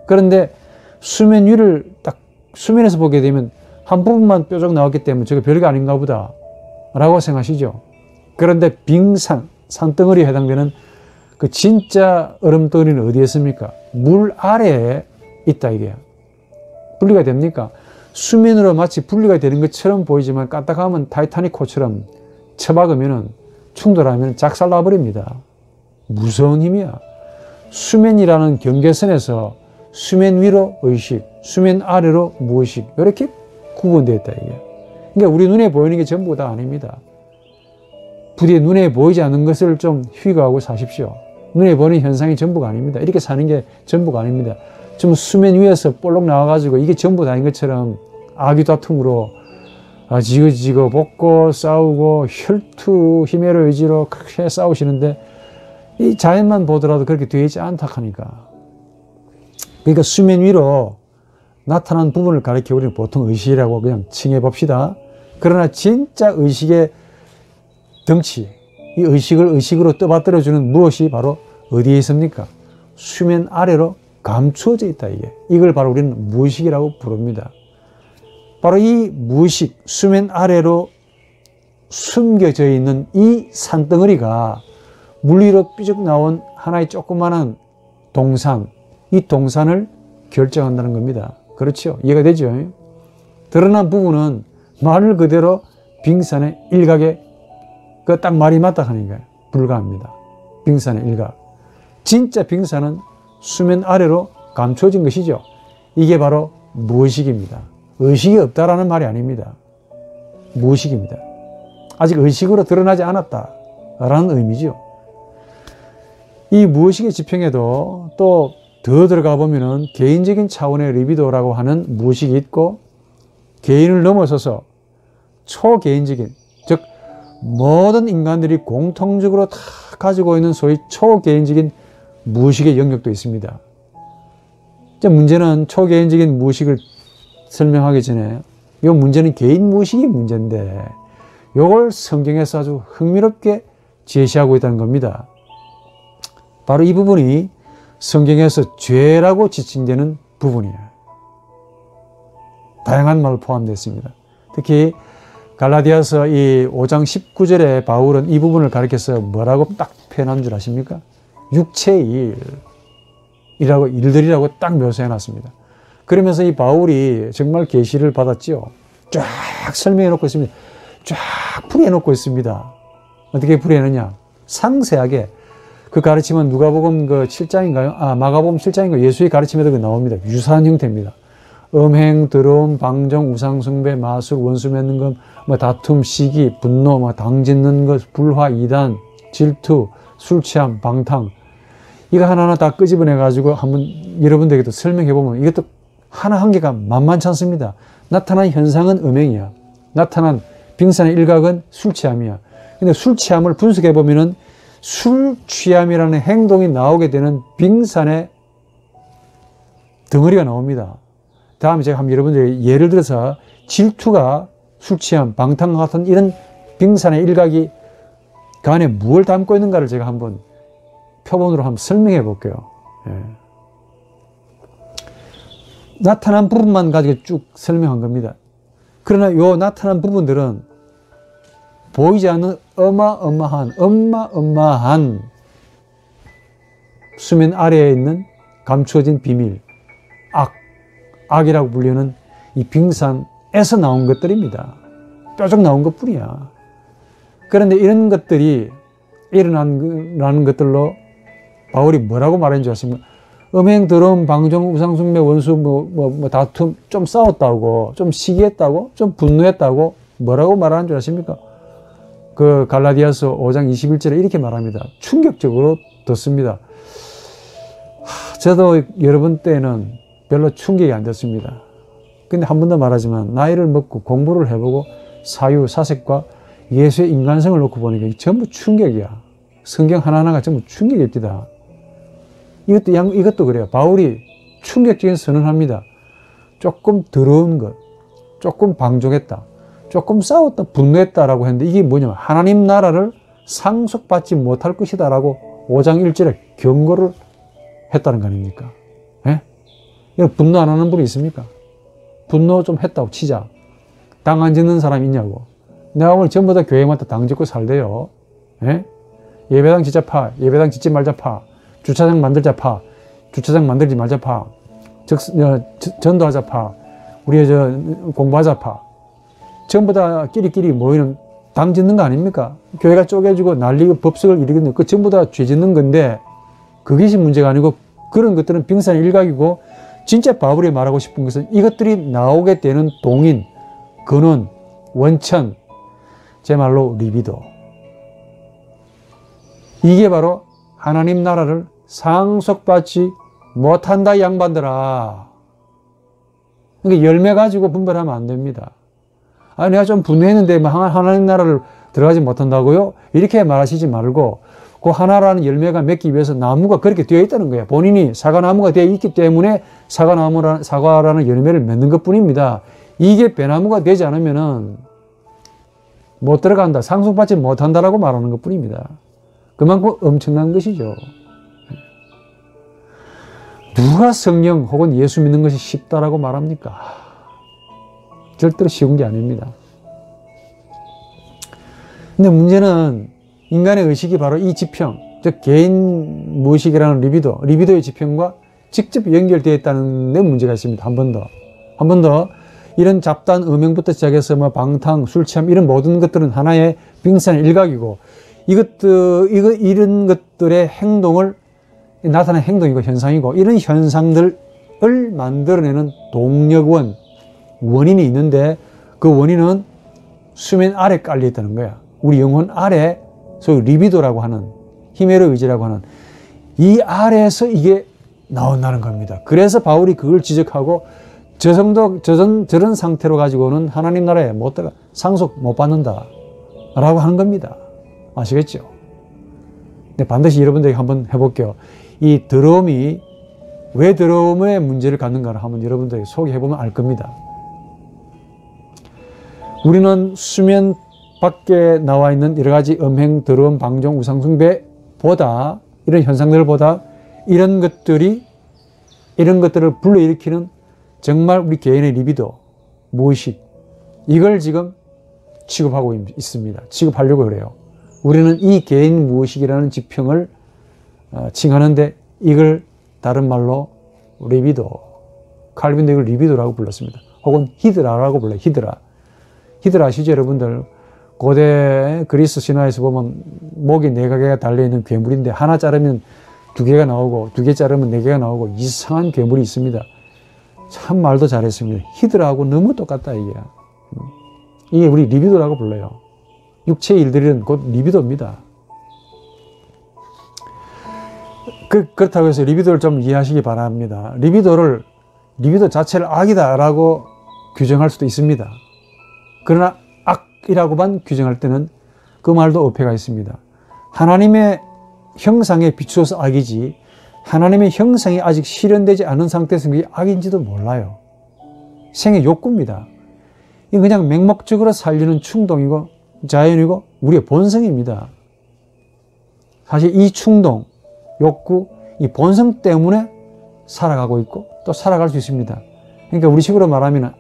[SPEAKER 1] 그런데 수면 위를 딱 수면에서 보게 되면 한 부분만 뾰족 나왔기 때문에 저게 별거 아닌가 보다 라고 생각하시죠. 그런데 빙산, 산덩어리에 해당되는 그 진짜 얼음덩어리는 어디에 있습니까? 물 아래에 있다 이게. 분리가 됩니까? 수면으로 마치 분리가 되는 것처럼 보이지만 까딱하면 타이타닉호처럼 쳐박으면 충돌하면 작살나버립니다. 무서운 힘이야. 수면이라는 경계선에서 수면 위로 의식, 수면 아래로 무의식, 이렇게 구분되어 있다 이게. 그러니까 우리 눈에 보이는 게 전부 다 아닙니다. 부디 눈에 보이지 않는 것을 좀 휘가하고 사십시오. 눈에 보이는 현상이 전부가 아닙니다. 이렇게 사는 게 전부가 아닙니다. 좀 수면 위에서 볼록 나와가지고 이게 전부 다인 것처럼 아귀다툼으로 지그지그 볶고 싸우고 혈투 힘의 의지로 크게 싸우시는데 이 자연만 보더라도 그렇게 되어 있지 않다 하니까. 그러니까 수면 위로 나타난 부분을 가리켜 우리는 보통 의식이라고 그냥 칭해 봅시다. 그러나 진짜 의식의 덩치, 이 의식을 의식으로 떠받들어주는 무엇이 바로 어디에 있습니까? 수면 아래로 감추어져 있다 이게. 이걸 바로 우리는 무의식이라고 부릅니다. 바로 이 무의식, 수면 아래로 숨겨져 있는 이 산덩어리가 물 위로 삐죽 나온 하나의 조그마한 동산, 이 동산을 결정한다는 겁니다. 그렇죠? 이해가 되죠? 드러난 부분은 말 그대로 빙산의 일각에 그 딱 말이 맞다 하니까 불과합니다. 빙산의 일각. 진짜 빙산은 수면 아래로 감춰진 것이죠. 이게 바로 무의식입니다. 의식이 없다라는 말이 아닙니다. 무의식입니다. 아직 의식으로 드러나지 않았다라는 의미죠. 이 무의식의 지평에도 또 더 들어가 보면은 개인적인 차원의 리비도라고 하는 무의식이 있고, 개인을 넘어서서 초개인적인, 즉 모든 인간들이 공통적으로 다 가지고 있는 소위 초개인적인 무의식의 영역도 있습니다. 문제는 초개인적인 무의식을 설명하기 전에 이 문제는 개인 무의식이 문제인데, 이걸 성경에서 아주 흥미롭게 제시하고 있다는 겁니다. 바로 이 부분이 성경에서 죄라고 지칭되는 부분이에요. 다양한 말 포함되어 있습니다. 특히 갈라디아서 이 5장 19절에 바울은 이 부분을 가리켜서 뭐라고 딱 표현한 줄 아십니까? 육체의 일들이라고 딱 묘사해 놨습니다. 그러면서 이 바울이 정말 계시를 받았죠. 쫙 설명해 놓고 있습니다. 쫙 풀이해 놓고 있습니다. 어떻게 풀이해느냐? 상세하게. 그 가르침은 누가복음 그 7장인가요? 마가복음 7장인가 예수의 가르침에도 나옵니다. 유사한 형태입니다. 음행, 더러움, 방종, 우상숭배, 마술, 원수 맺는 것, 다툼, 시기, 분노, 당 짓는 것, 불화, 이단, 질투, 술 취함, 방탕. 이거 하나하나 다 끄집어내가지고 한번 여러분들에게도 설명해보면 이것도 하나 한 개가 만만치 않습니다. 나타난 현상은 음행이야. 나타난 빙산의 일각은 술 취함이야. 근데 술 취함을 분석해보면은 술 취함이라는 행동이 나오게 되는 빙산의 덩어리가 나옵니다. 다음에 제가 한번 여러분들에게 예를 들어서 질투가 술 취함, 방탕 같은 이런 빙산의 일각이 그 안에 무엇을 담고 있는가를 제가 한번 표본으로 한번 설명해 볼게요. 예. 나타난 부분만 가지고 쭉 설명한 겁니다. 그러나 요 나타난 부분들은 보이지 않는 어마어마한 수면 아래에 있는 감추어진 비밀, 악이라고 불리는 이 빙산에서 나온 것들입니다. 뾰족 나온 것 뿐이야. 그런데 이런 것들이 일어나는 것들로 바울이 뭐라고 말하는 줄 아십니까? 음행, 더러움, 방종, 우상숭배, 원수, 다툼, 좀 싸웠다고, 좀 시기했다고, 좀 분노했다고 뭐라고 말하는 줄 아십니까? 그 갈라디아서 5장 21절에 이렇게 말합니다. 충격적으로 듣습니다. 저도 여러분 때는 별로 충격이 안 됐습니다. 근데 한 번 더 말하지만 나이를 먹고 공부를 해보고 사유, 사색과 예수의 인간성을 놓고 보니까 전부 충격이야. 성경 하나하나가 전부 충격입니다. 이것도 그래요. 바울이 충격적인 선언합니다. 조금 더러운 것, 조금 방종했다, 조금 싸웠다, 분노했다라고 했는데 이게 뭐냐면 하나님 나라를 상속받지 못할 것이다라고 5장 1절에 경고를 했다는 거 아닙니까? 예? 분노 안 하는 분이 있습니까? 분노 좀 했다고 치자. 당 안 짓는 사람 있냐고. 내가 오늘 전부 다 교회마다 당 짓고 살대요. 예? 예배당 짓자 파, 예배당 짓지 말자 파, 주차장 만들자 파, 주차장 만들지 말자 파, 전도하자 파, 우리 공부하자 파. 전부 다 끼리끼리 모이는 당 짓는 거 아닙니까? 교회가 쪼개지고 난리고 법석을 일으키는 그 전부 다 죄 짓는 건데 그것이 문제가 아니고 그런 것들은 빙산의 일각이고 진짜 바울이 말하고 싶은 것은 이것들이 나오게 되는 동인, 근원, 원천, 제 말로 리비도. 이게 바로 하나님 나라를 상속받지 못한다 이 양반들아. 그러니까 열매 가지고 분별하면 안 됩니다. 내가 좀 분노했는데 하나님 나라를 들어가지 못한다고요? 이렇게 말하시지 말고 그 하나라는 열매가 맺기 위해서 나무가 그렇게 되어 있다는 거예요. 본인이 사과나무가 되어 있기 때문에 사과라는 열매를 맺는 것 뿐입니다. 이게 배나무가 되지 않으면은 못 들어간다, 상속받지 못한다라고 말하는 것 뿐입니다. 그만큼 엄청난 것이죠. 누가 성령 혹은 예수 믿는 것이 쉽다라고 말합니까? 절대로 쉬운 게 아닙니다. 근데 문제는 인간의 의식이 바로 이 지평, 즉 개인 무의식이라는 리비도의 지평과 직접 연결되어 있다는 데 문제가 있습니다. 한 번 더 이런 잡다한 음행부터 시작해서 방탕, 술 취함 이런 모든 것들은 하나의 빙산의 일각이고 이런 것들의 행동을 나타나는 행동이고 현상이고 이런 현상들을 만들어내는 동력원, 원인이 있는데 그 원인은 수면 아래 깔려 있다는 거야. 우리 영혼 아래 소위 리비도라고 하는 히메로 의지라고 하는 이 아래에서 이게 나온다는 겁니다. 그래서 바울이 그걸 지적하고 저런 상태로 가지고는 하나님 나라에 못 들어가 상속 못 받는다 라고 하는 겁니다. 아시겠죠? 네, 반드시 여러분들에게 한번 해볼게요. 이 더러움이 왜 더러움의 문제를 갖는가를 한번 여러분들에게 소개해보면 알 겁니다. 우리는 수면 밖에 나와 있는 여러 가지 음행, 더러움, 방종, 우상숭배보다 이런 현상들보다 이런 것들을 불러일으키는 정말 우리 개인의 리비도, 무의식, 이걸 지금 취급하고 있습니다. 취급하려고 그래요. 우리는 이 개인 무의식이라는 지평을 칭하는데 이걸 다른 말로 리비도, 칼빈도 이걸 리비도라고 불렀습니다. 혹은 히드라라고 불러요. 히드라 아시죠 여러분들? 고대 그리스 신화에서 보면 목이 4개가 달려있는 괴물인데 하나 자르면 2개가 나오고 2개 자르면 4개가 나오고 이상한 괴물이 있습니다. 참 말도 잘했습니다. 히드라하고 너무 똑같다 이게. 이게 우리 리비도라고 불러요. 육체의 일들은 곧 리비도입니다. 그렇다고 해서 리비도를 좀 이해하시기 바랍니다. 리비도 자체를 악이다라고 규정할 수도 있습니다. 그러나 악이라고만 규정할 때는 그 말도 어폐가 있습니다. 하나님의 형상에 비추어서 악이지 하나님의 형상이 아직 실현되지 않은 상태에서 그게 악인지도 몰라요. 생의 욕구입니다. 이건 그냥 맹목적으로 살리는 충동이고 자연이고 우리의 본성입니다. 사실 이 충동, 욕구, 이 본성 때문에 살아가고 있고 또 살아갈 수 있습니다. 그러니까 우리 식으로 말하면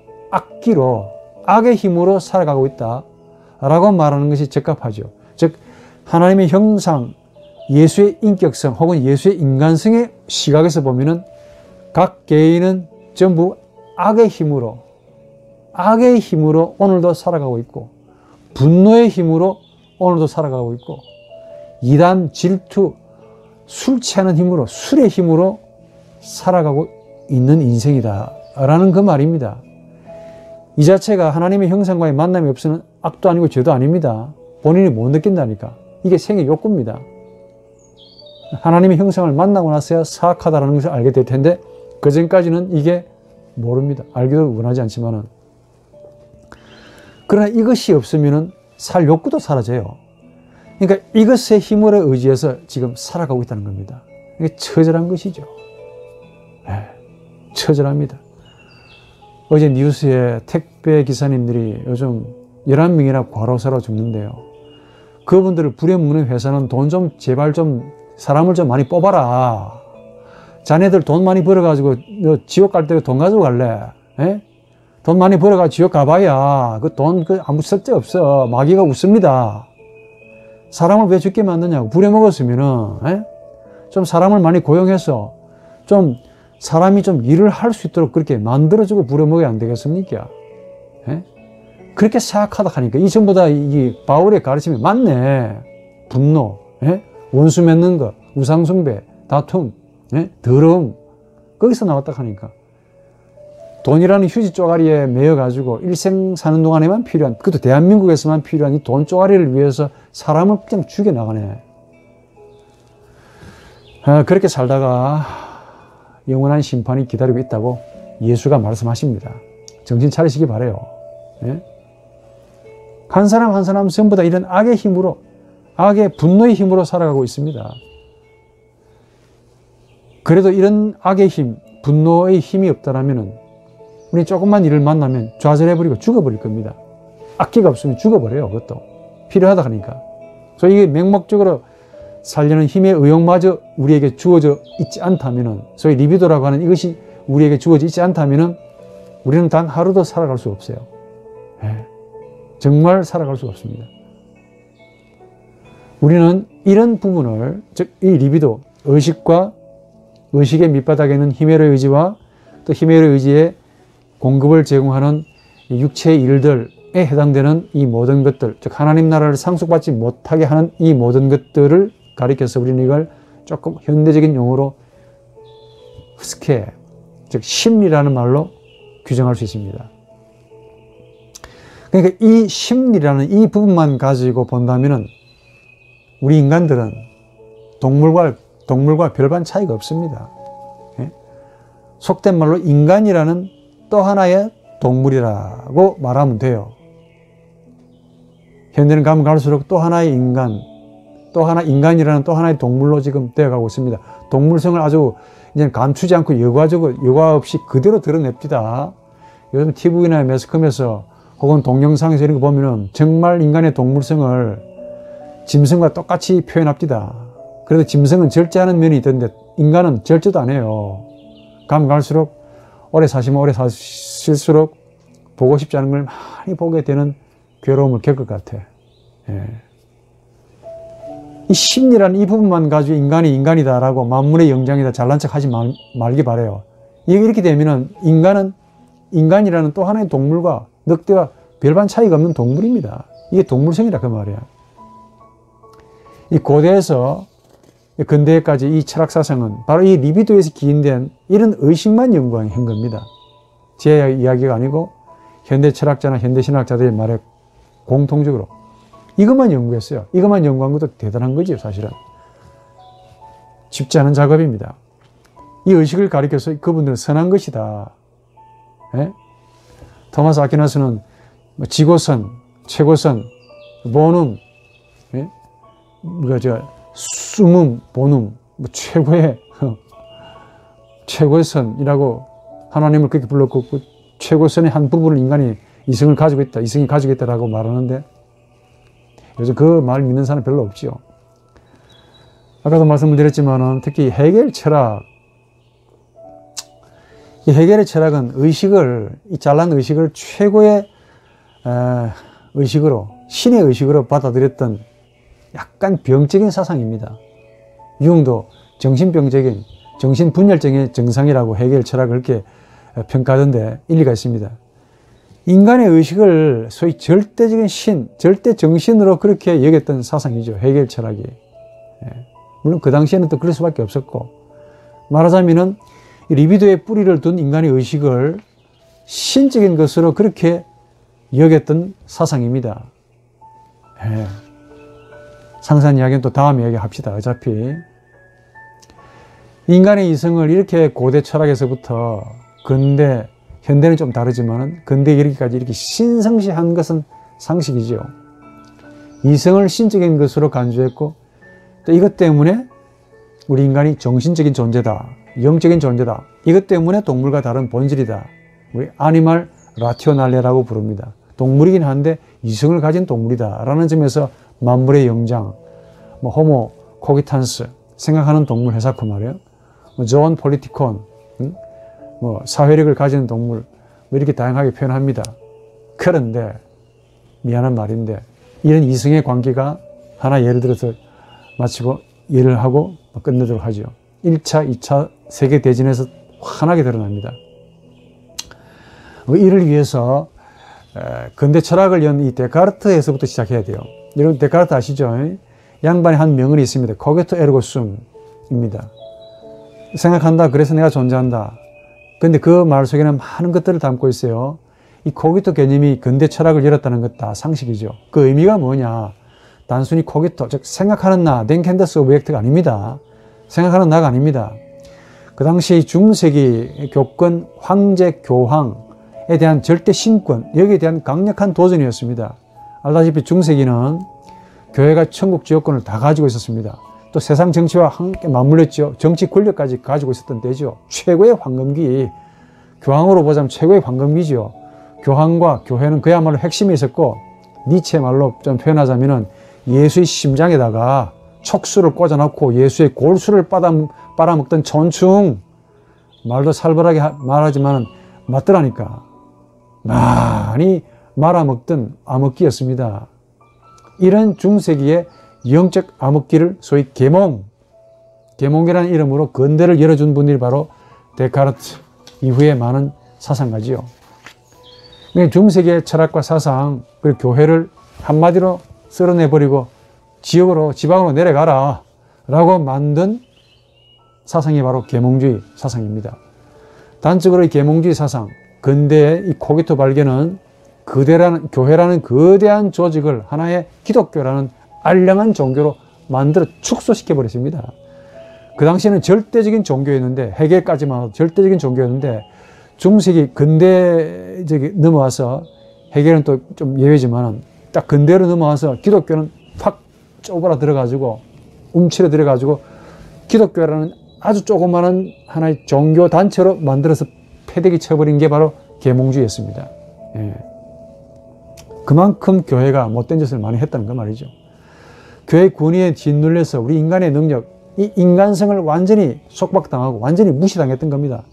[SPEAKER 1] 악의 힘으로 살아가고 있다 라고 말하는 것이 적합하죠. 즉 하나님의 형상, 예수의 인격성 혹은 예수의 인간성의 시각에서 보면은 각 개인은 전부 악의 힘으로 오늘도 살아가고 있고 분노의 힘으로 오늘도 살아가고 있고 이단, 질투, 술 취하는 힘으로 술의 힘으로 살아가고 있는 인생이다 라는 그 말입니다. 이 자체가 하나님의 형상과의 만남이 없으면 악도 아니고 죄도 아닙니다. 본인이 못 느낀다니까. 이게 생의 욕구입니다. 하나님의 형상을 만나고 나서야 사악하다는 것을 알게 될 텐데 그 전까지는 이게 모릅니다. 알기도 원하지 않지만은. 그러나 이것이 없으면 살 욕구도 사라져요. 그러니까 이것의 힘으로 의지해서 지금 살아가고 있다는 겁니다. 이게 처절한 것이죠. 네, 처절합니다. 어제 뉴스에 택배 기사님들이 요즘 11명이나 과로사로 죽는데요. 그분들을 부려먹는 회사는 돈 좀 제발 좀 사람을 좀 많이 뽑아라. 자네들 돈 많이 벌어가지고 너 지옥 갈 때 돈 가지고 갈래? 에? 돈 많이 벌어가 지옥 가봐야 그 돈 아무 쓸데없어. 마귀가 웃습니다. 사람을 왜 죽게 만드냐고. 부려먹었으면은 좀 사람을 많이 고용해서 좀 사람이 좀 일을 할 수 있도록 그렇게 만들어주고 부려먹어야 안 되겠습니까? 에? 그렇게 생각하다 하니까 이 전부 다 이 바울의 가르침이 맞네. 분노, 원수 맺는 것, 우상숭배, 다툼, 더러움 거기서 나왔다 하니까 돈이라는 휴지 쪼가리에 매여가지고 일생 사는 동안에만 필요한, 그것도 대한민국에서만 필요한 이 돈 쪼가리를 위해서 사람을 그냥 죽여나가네. 그렇게 살다가 영원한 심판이 기다리고 있다고 예수가 말씀하십니다. 정신 차리시기 바라요. 한 사람 한 사람 전부 다 이런 악의 힘으로, 악의 분노의 힘으로 살아가고 있습니다. 그래도 이런 악의 힘, 분노의 힘이 없다면 우리 조금만 일을 만나면 좌절해버리고 죽어버릴 겁니다. 악기가 없으면 죽어버려요. 그것도 필요하다 하니까. 그래서 이게 맹목적으로 살려는 힘의 의욕마저 우리에게 주어져 있지 않다면, 소위 리비도라고 하는 이것이 우리에게 주어져 있지 않다면 우리는 단 하루도 살아갈 수 없어요. 정말 살아갈 수가 없습니다. 우리는 이런 부분을, 즉 이 리비도, 의식과 의식의 밑바닥에 있는 히메로의 의지와 또 히메로의 의지에 공급을 제공하는 육체의 일들에 해당되는 이 모든 것들, 즉 하나님 나라를 상속받지 못하게 하는 이 모든 것들을 가리켜서 우리는 이걸 조금 현대적인 용어로 스케, 즉 심리라는 말로 규정할 수 있습니다. 그러니까 이 심리라는 이 부분만 가지고 본다면은 우리 인간들은 동물과 별반 차이가 없습니다. 속된 말로 인간이라는 또 하나의 동물이라고 말하면 돼요. 현대는 가면 갈수록 또 하나의 인간, 또 하나 인간이라는 또 하나의 동물로 지금 되어가고 있습니다. 동물성을 아주 이제 감추지 않고 여과 없이 그대로 드러냅니다. 요즘 TV나 매스컴에서 혹은 동영상에서 이런 거 보면은 정말 인간의 동물성을 짐승과 똑같이 표현합니다. 그래도 짐승은 절제하는 면이 있던데 인간은 절제도 안 해요. 가면 갈수록 오래 사시면 오래 사실수록 보고 싶지 않은 걸 많이 보게 되는 괴로움을 겪을 것 같아. 예. 이 심리라는 이 부분만 가지고 인간이 인간이다라고 만물의 영장이다 잘난 척 하지 말기 바래요. 이렇게 되면은 인간은 인간이라는 또 하나의 동물과 늑대와 별반 차이가 없는 동물입니다. 이게 동물성이라 그 말이야. 이 고대에서 근대까지 이 철학 사상은 바로 이 리비도에서 기인된 이런 의식만 연구한 겁니다. 제 이야기가 아니고 현대 철학자나 현대 신학자들의 말에 공통적으로 이것만 연구했어요. 이것만 연구한 것도 대단한 거지요, 사실은. 쉽지 않은 작업입니다. 이 의식을 가리켜서 그분들은 선한 것이다. 예? 토마스 아퀴나스는 지고선, 최고선, 본음, 예? 수문, 본음, 최고의 선이라고 하나님을 그렇게 불렀고 그 최고선의 한 부분을 인간이 이성을 가지고 있다, 이성이 가지고 있다라고 말하는데 요즘 그 말 믿는 사람 별로 없지요. 아까도 말씀을 드렸지만은 특히 헤겔 철학, 이 헤겔의 철학은 의식을, 이 잘난 의식을 최고의 의식으로, 신의 의식으로 받아들였던 약간 병적인 사상입니다. 융도 정신병적인, 정신분열증의 증상이라고 헤겔 철학을 그렇게 평가하던데 일리가 있습니다. 인간의 의식을 소위 절대적인 신, 절대 정신으로 그렇게 여겼던 사상이죠. 헤겔 철학이. 물론 그 당시에는 또 그럴 수밖에 없었고, 말하자면은 리비도에 뿌리를 둔 인간의 의식을 신적인 것으로 그렇게 여겼던 사상입니다. 상세한 이야기는 또 다음 이야기 합시다. 어차피 인간의 이성을 이렇게 고대 철학에서부터 근대, 현대는 좀 다르지만 근대에 이르기까지 이렇게 신성시한 것은 상식이죠. 이성을 신적인 것으로 간주했고 또 이것 때문에 우리 인간이 정신적인 존재다, 영적인 존재다. 이것 때문에 동물과 다른 본질이다. 우리 아니말 라티오날레라고 부릅니다. 동물이긴 한데 이성을 가진 동물이다 라는 점에서 만물의 영장, 호모 코기탄스, 생각하는 동물 해사코 말이에요. 조언 폴리티콘, 사회력을 가진 동물, 이렇게 다양하게 표현합니다. 그런데 미안한 말인데 이런 이성의 관계가 하나 예를 들어서 마치고 예를 하고 끝내도록 하죠. 1차, 2차 세계대전에서 환하게 드러납니다. 이를 위해서 근대 철학을 연 이 데카르트에서부터 시작해야 돼요. 여러분 데카르트 아시죠? 양반의 한 명언이 있습니다. 코게토 에르고 숨입니다. 생각한다, 그래서 내가 존재한다. 근데 그 말 속에는 많은 것들을 담고 있어요. 이 코기토 개념이 근대 철학을 열었다는 것 다 상식이죠. 그 의미가 뭐냐? 단순히 코기토, 즉 생각하는 나, 댕캔더스 오브젝트가 아닙니다. 생각하는 나가 아닙니다. 그 당시 중세기 교권 황제 교황에 대한 절대 신권, 여기에 대한 강력한 도전이었습니다. 알다시피 중세기는 교회가 천국 지역권을 다 가지고 있었습니다. 또 세상 정치와 함께 맞물렸죠. 정치 권력까지 가지고 있었던 때죠. 최고의 황금기, 교황으로 보자면 최고의 황금기죠. 교황과 교회는 그야말로 핵심에 있었고, 니체 말로 좀 표현하자면은 예수의 심장에다가 촉수를 꽂아놓고 예수의 골수를 빨아먹던 촌충, 말도 살벌하게 말하지만 맞더라니까. 많이 말아먹던 암흑기였습니다. 이런 중세기의 영적 암흑기를 소위 계몽이라는 이름으로 근대를 열어준 분들이 바로 데카르트 이후에 많은 사상가지요. 중세기의 철학과 사상, 그리고 교회를 한마디로 쓸어내버리고 지방으로 내려가라 라고 만든 사상이 바로 계몽주의 사상입니다. 단적으로 이 계몽주의 사상, 근대의 이 코기토 발견은 교회라는 거대한 조직을 하나의 기독교라는 알량한 종교로 만들어 축소시켜 버렸습니다. 그 당시에는 절대적인 종교였는데, 헤겔까지만 해도 절대적인 종교였는데, 중세기 근대 넘어와서, 헤겔은 또 좀 예외지만, 딱 근대로 넘어와서 기독교는 팍 쪼그라들어가지고, 움츠러들어가지고, 기독교라는 아주 조그마한 하나의 종교 단체로 만들어서 패대기 쳐버린 게 바로 계몽주의였습니다. 예. 그만큼 교회가 못된 짓을 많이 했다는 거 말이죠. 교회 권위에 짓눌려서 우리 인간의 능력, 이 인간성을 완전히 속박당하고 완전히 무시당했던 겁니다.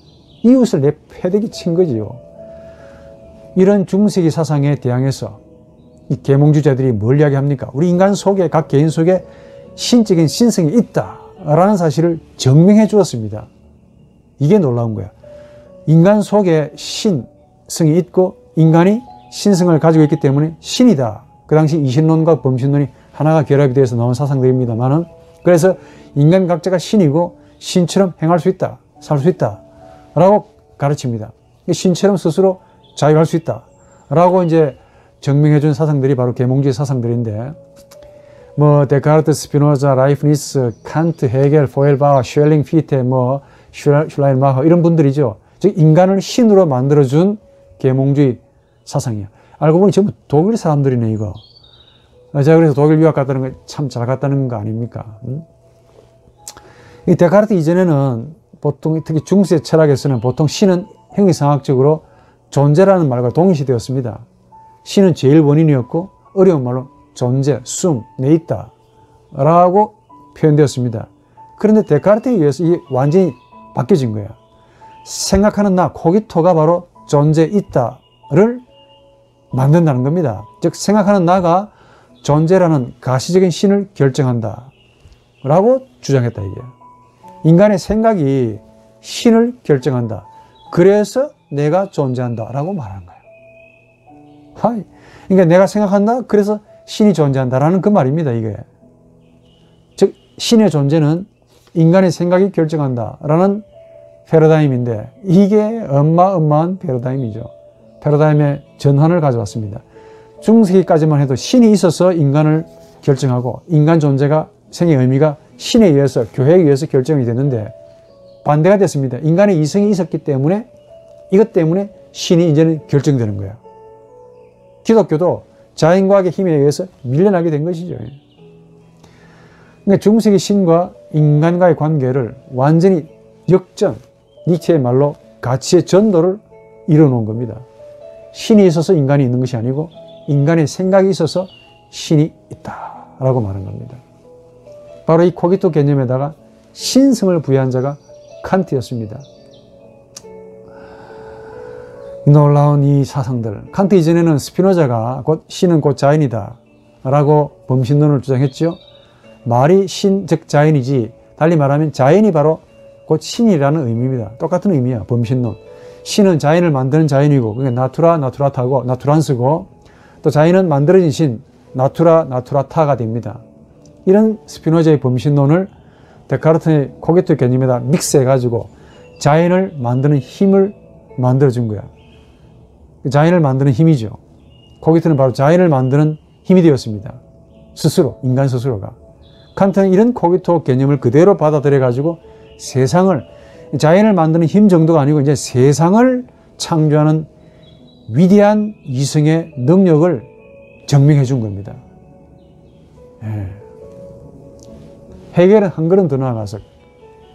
[SPEAKER 1] 이웃을 내 패대기 친 거지요. 이런 중세기 사상에 대항해서 이 계몽주의자들이 뭘 이야기합니까? 우리 인간 속에, 각 개인 속에 신적인 신성이 있다라는 사실을 증명해 주었습니다. 이게 놀라운 거야. 인간 속에 신성이 있고 인간이 신성을 가지고 있기 때문에 신이다. 그 당시 이신론과 범신론이 하나가 결합이 되어서 나온 사상들입니다만은, 그래서 인간 각자가 신이고 신처럼 행할 수 있다, 살 수 있다 라고 가르칩니다. 신처럼 스스로 자유할 수 있다 라고 이제 증명해 준 사상들이 바로 계몽주의 사상들인데, 뭐 데카르트, 스피노자, 라이프니스, 칸트, 헤겔, 포엘바흐, 쉘링, 피테, 뭐 슐라인마허 이런 분들이죠. 즉 인간을 신으로 만들어준 계몽주의 사상이야. 알고 보니 전부 독일 사람들이네 이거. 제가 그래서 독일 유학 갔다는 거 참 잘 갔다는 거 아닙니까? 이 데카르트 이전에는 보통 특히 중세 철학에서는 보통 신은 형이상학적으로 존재라는 말과 동일시되었습니다. 신은 제일 원인이었고 어려운 말로 존재, 숨, 내 있다 라고 표현되었습니다. 그런데 데카르트에 의해서 이게 완전히 바뀌어진 거예요. 생각하는 나, 코기토가 바로 존재 있다를 만든다는 겁니다. 즉 생각하는 나가 존재라는 가시적인 신을 결정한다 라고 주장했다 이게. 인간의 생각이 신을 결정한다. 그래서 내가 존재한다 라고 말하는 거예요. 그러니까 내가 생각한다. 그래서 신이 존재한다라는 그 말입니다. 이게. 즉 신의 존재는 인간의 생각이 결정한다라는 패러다임인데, 이게 어마어마한 패러다임이죠. 패러다임의 전환을 가져왔습니다. 중세기까지만 해도 신이 있어서 인간을 결정하고 인간 존재가 생의 의미가 신에 의해서, 교회에 의해서 결정이 됐는데 반대가 됐습니다. 인간의 이성이 있었기 때문에, 이것 때문에 신이 이제는 결정되는 거예요. 기독교도 자연과학의 힘에 의해서 밀려나게 된 것이죠. 그러니까 중세기 신과 인간과의 관계를 완전히 역전, 니체의 말로 가치의 전도를 이뤄놓은 겁니다. 신이 있어서 인간이 있는 것이 아니고 인간의 생각이 있어서 신이 있다라고 말한 겁니다. 바로 이 코기토 개념에다가 신성을 부여한 자가 칸트였습니다. 놀라운 이 사상들. 칸트 이전에는 스피노자가 신은 곧 자연이다 라고 범신론을 주장했죠. 말이 신, 즉 자연이지, 달리 말하면 자연이 바로 곧 신이라는 의미입니다. 똑같은 의미야, 범신론. 신은 자연을 만드는 자연이고, 그게 나투라타고, 나투란스고, 또 자연은 만들어진 신, 나투라타가 됩니다. 이런 스피노자의 범신론을 데카르트의 코기토 개념에다 믹스해가지고 자연을 만드는 힘을 만들어준 거야. 자연을 만드는 힘이죠. 코기토는 바로 자연을 만드는 힘이 되었습니다. 스스로, 인간 스스로가. 칸트는 이런 코기토 개념을 그대로 받아들여가지고 세상을, 자연을 만드는 힘 정도가 아니고 이제 세상을 창조하는 위대한 이성의 능력을 증명해 준 겁니다. 예. 헤겔은 한 걸음 더 나아가서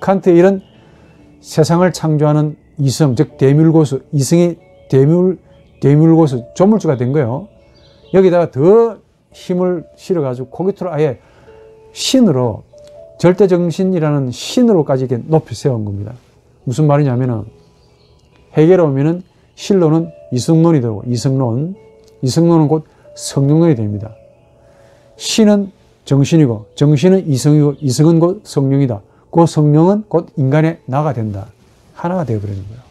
[SPEAKER 1] 칸트의 이런 세상을 창조하는 이성, 즉 대물고수, 이성이 대물고수, 조물주가 된 거예요. 여기다가 더 힘을 실어가지고 코기토를 아예 신으로, 절대정신이라는 신으로까지 이렇게 높이 세운 겁니다. 무슨 말이냐면은, 헤겔에 오면은 신론은 이성론이 되고, 이성론은 곧 성령론이 됩니다. 신은 정신이고, 정신은 이성이고, 이성은 곧 성령이다. 그 성령은 곧 인간의 나가 된다. 하나가 되어버리는 거예요.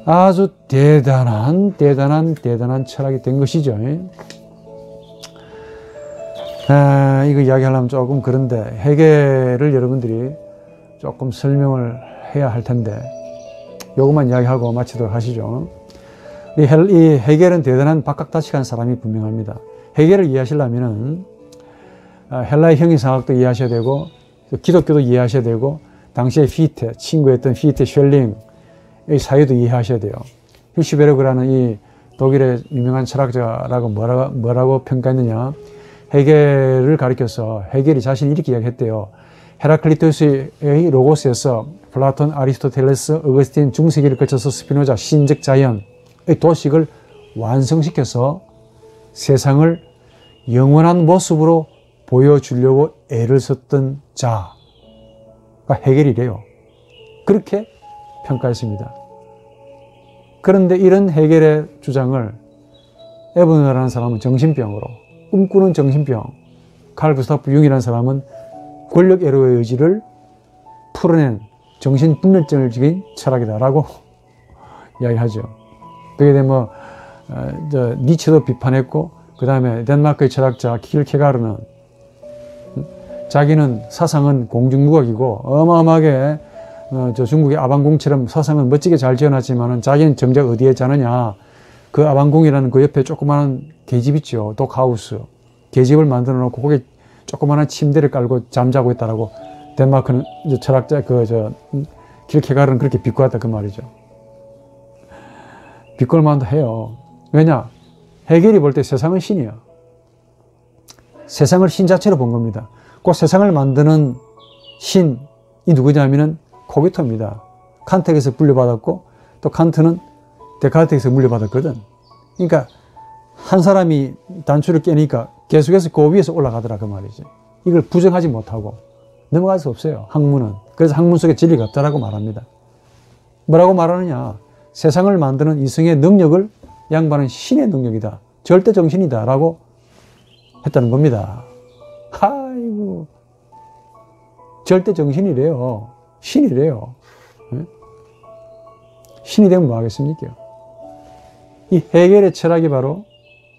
[SPEAKER 1] 아주 대단한 철학이 된 것이죠. 이거 이야기하려면 조금 그런데, 헤겔을 여러분들이 조금 설명을 해야 할 텐데, 요것만 이야기하고 마치도록 하시죠. 이 헤겔은 대단한 박학다식한 사람이 분명합니다. 헤겔을 이해하시려면은 헬라의 형이상학도 이해하셔야 되고, 기독교도 이해하셔야 되고 당시에 피테, 친구였던 피테 셜링의 사유도 이해하셔야 돼요. 히슈베르그라는 이 독일의 유명한 철학자라고 뭐라고 평가했느냐. 헤겔을 가리켜서 헤겔이 자신이 이렇게 이야기했대요. 헤라클리토스의 로고스에서 플라톤, 아리스토텔레스, 어거스틴, 중세기를 거쳐서 스피노자, 신적 자연의 도식을 완성시켜서 세상을 영원한 모습으로 보여주려고 애를 썼던 자가 헤겔이래요. 그렇게 평가했습니다. 그런데 이런 헤겔의 주장을 에버너라는 사람은 정신병으로, 꿈꾸는 정신병, 칼 구스타프 융이라는 사람은 권력 애로의 의지를 풀어낸 정신분열증을 지닌 철학이다라고 이야기하죠. 그게 되면 니체도 비판했고, 그 다음에 덴마크의 철학자 킬케가르는 자기는 사상은 공중무각이고 어마어마하게 저 중국의 아방궁처럼 사상은 멋지게 잘 지어놨지만은 자기는 정작 어디에 자느냐. 그 아방궁이라는 그 옆에 조그마한 계집 있죠. 독하우스. 계집을 만들어 놓고 거기에 조그마한 침대를 깔고 잠자고 있다라고 덴마크는 철학자 킬케가르는 그렇게 비꼬았다 그 말이죠. 비꼴 만도 해요. 왜냐? 헤겔이 볼 때 세상은 신이야. 세상을 신 자체로 본 겁니다. 그 세상을 만드는 신이 누구냐면은 코기토입니다. 칸트에게서 물려받았고 또 칸트는 데카르트에게서 물려받았거든. 그러니까 한 사람이 단추를 깨니까 계속해서 그 위에서 올라가더라 그 말이지. 이걸 부정하지 못하고 넘어갈 수 없어요. 학문은. 그래서 학문 속에 진리가 없다라고 말합니다. 뭐라고 말하느냐. 세상을 만드는 이성의 능력을 양반은 신의 능력이다. 절대 정신이다 라고 했다는 겁니다. 아이고, 절대 정신이래요. 신이래요. 신이 되면 뭐 하겠습니까? 이 헤겔의 철학이 바로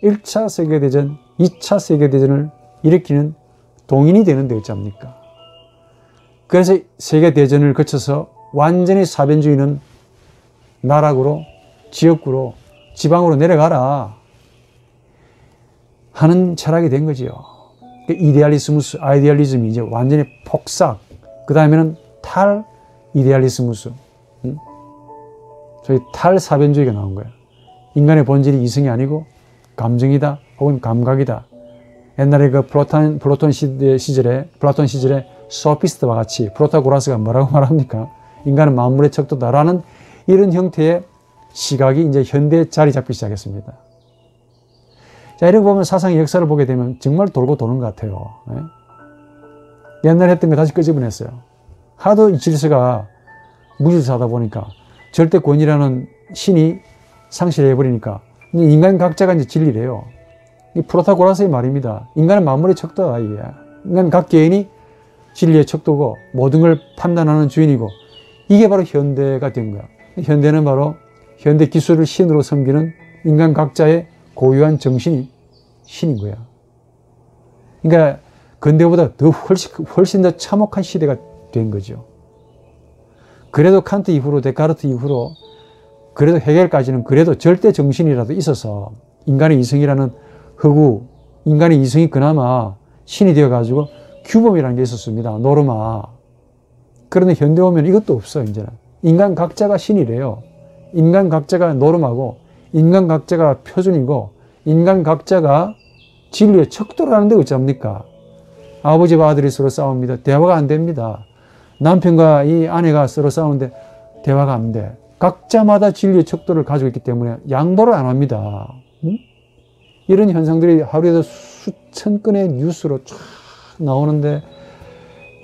[SPEAKER 1] 1차 세계대전, 2차 세계대전을 일으키는 동인이 되는데 어쩝니까? 그래서 세계대전을 거쳐서 완전히 사변주의는 나락으로, 지역구로, 지방으로 내려가라 하는 철학이 된 거지요. 이데알리스무스, 아이디얼리즘이 이제 완전히 폭삭, 그 다음에는 탈 이데알리스무스, 저희 탈사변주의가 나온 거예요. 인간의 본질이 이성이 아니고 감정이다 혹은 감각이다. 옛날에 그 플라톤 시절에 소피스트와 같이 프로타고라스가 뭐라고 말합니까? 인간은 만물의 척도다라는 이런 형태의 시각이 이제 현대에 자리 잡기 시작했습니다. 자, 이렇게 보면 사상의 역사를 보게 되면 정말 돌고 도는 것 같아요. 옛날에 했던 거 다시 끄집어냈어요. 하도 이 질서가 무질서하다 보니까 절대 권위라는 신이 상실해버리니까 인간 각자가 이제 진리래요. 이 프로타고라스의 말입니다. 인간은 만물의 척도다. 인간 각 개인이 진리의 척도고 모든 걸 판단하는 주인이고 이게 바로 현대가 된 거야. 현대는 바로 현대 기술을 신으로 섬기는 인간 각자의 고유한 정신이 신인 거야. 그러니까 근대보다 더 훨씬 더 참혹한 시대가 된 거죠. 그래도 칸트 이후로 데카르트 이후로 그래도 헤겔까지는 그래도 절대 정신이라도 있어서 인간의 이성이라는 허구, 인간의 이성이 그나마 신이 되어가지고 규범이라는 게 있었습니다. 노르마. 그런데 현대 오면 이것도 없어 이제는. 인간 각자가 신이래요. 인간 각자가 노름하고 인간 각자가 표준이고 인간 각자가 진리의 척도라는데 어쩝니까? 아버지와 아들이 서로 싸웁니다. 대화가 안 됩니다. 남편과 이 아내가 서로 싸우는데 대화가 안 돼. 각자마다 진리의 척도를 가지고 있기 때문에 양보를 안 합니다. 이런 현상들이 하루에도 수천 건의 뉴스로 쫙 나오는데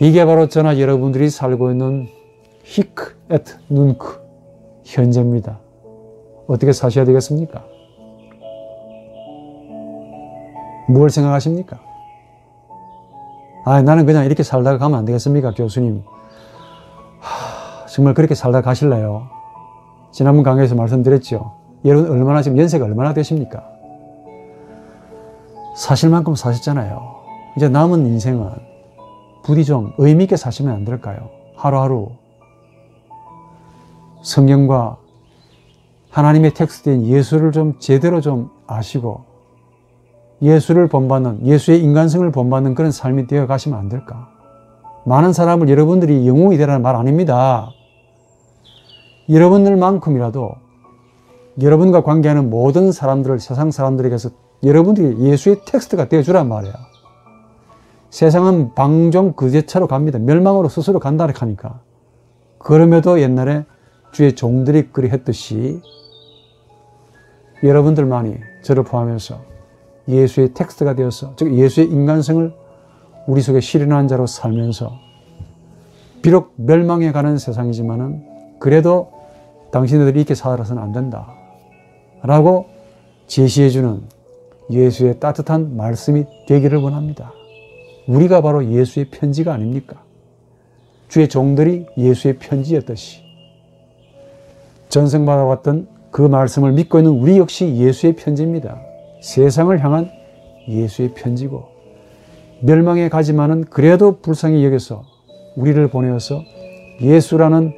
[SPEAKER 1] 이게 바로 저나 여러분들이 살고 있는 히크, 에트, 눈크 현재입니다. 어떻게 사셔야 되겠습니까? 뭘 생각하십니까? 아, 나는 그냥 이렇게 살다가 가면 안 되겠습니까, 교수님? 정말 그렇게 살다가 가실래요? 지난번 강의에서 말씀드렸죠. 여러분 얼마나 지금 연세가 얼마나 되십니까? 사실 만큼 사셨잖아요. 이제 남은 인생은 부디 좀 의미 있게 사시면 안 될까요? 하루하루 성경과 하나님의 텍스트인 예수를 좀 제대로 좀 아시고 예수를 본받는, 예수의 인간성을 본받는 그런 삶이 되어 가시면 안 될까? 많은 사람을 여러분들이 영웅이 되라는 말 아닙니다. 여러분들만큼이라도 여러분과 관계하는 모든 사람들을 세상 사람들에게서 여러분들이 예수의 텍스트가 되어주란 말이야. 세상은 방종 그제차로 갑니다. 멸망으로 스스로 간다 하니까. 그럼에도 옛날에 주의 종들이 그리 했듯이 여러분들만이 저를 포함해서 예수의 텍스트가 되어서, 즉 예수의 인간성을 우리 속에 실현한 자로 살면서 비록 멸망해 가는 세상이지만은 그래도 당신들이 이렇게 살아서는 안 된다 라고 제시해주는 예수의 따뜻한 말씀이 되기를 원합니다. 우리가 바로 예수의 편지가 아닙니까? 주의 종들이 예수의 편지였듯이 전승받아왔던 그 말씀을 믿고 있는 우리 역시 예수의 편지입니다. 세상을 향한 예수의 편지고, 멸망에 가지만은 그래도 불쌍히 여겨서 우리를 보내어서 예수라는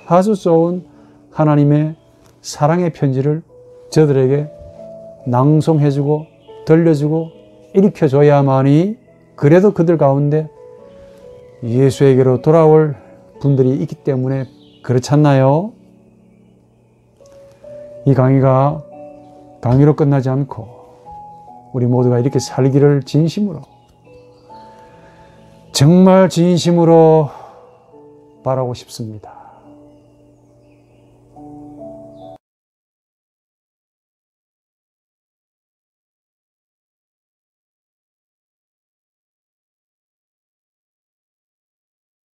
[SPEAKER 1] 아주 좋은 하나님의 사랑의 편지를 저들에게 낭송해주고 들려주고 일으켜줘야만이 그래도 그들 가운데 예수에게로 돌아올 분들이 있기 때문에 그렇지 않나요? 이 강의가 강의로 끝나지 않고 우리 모두가 이렇게 살기를 진심으로, 정말 진심으로 바라고 싶습니다.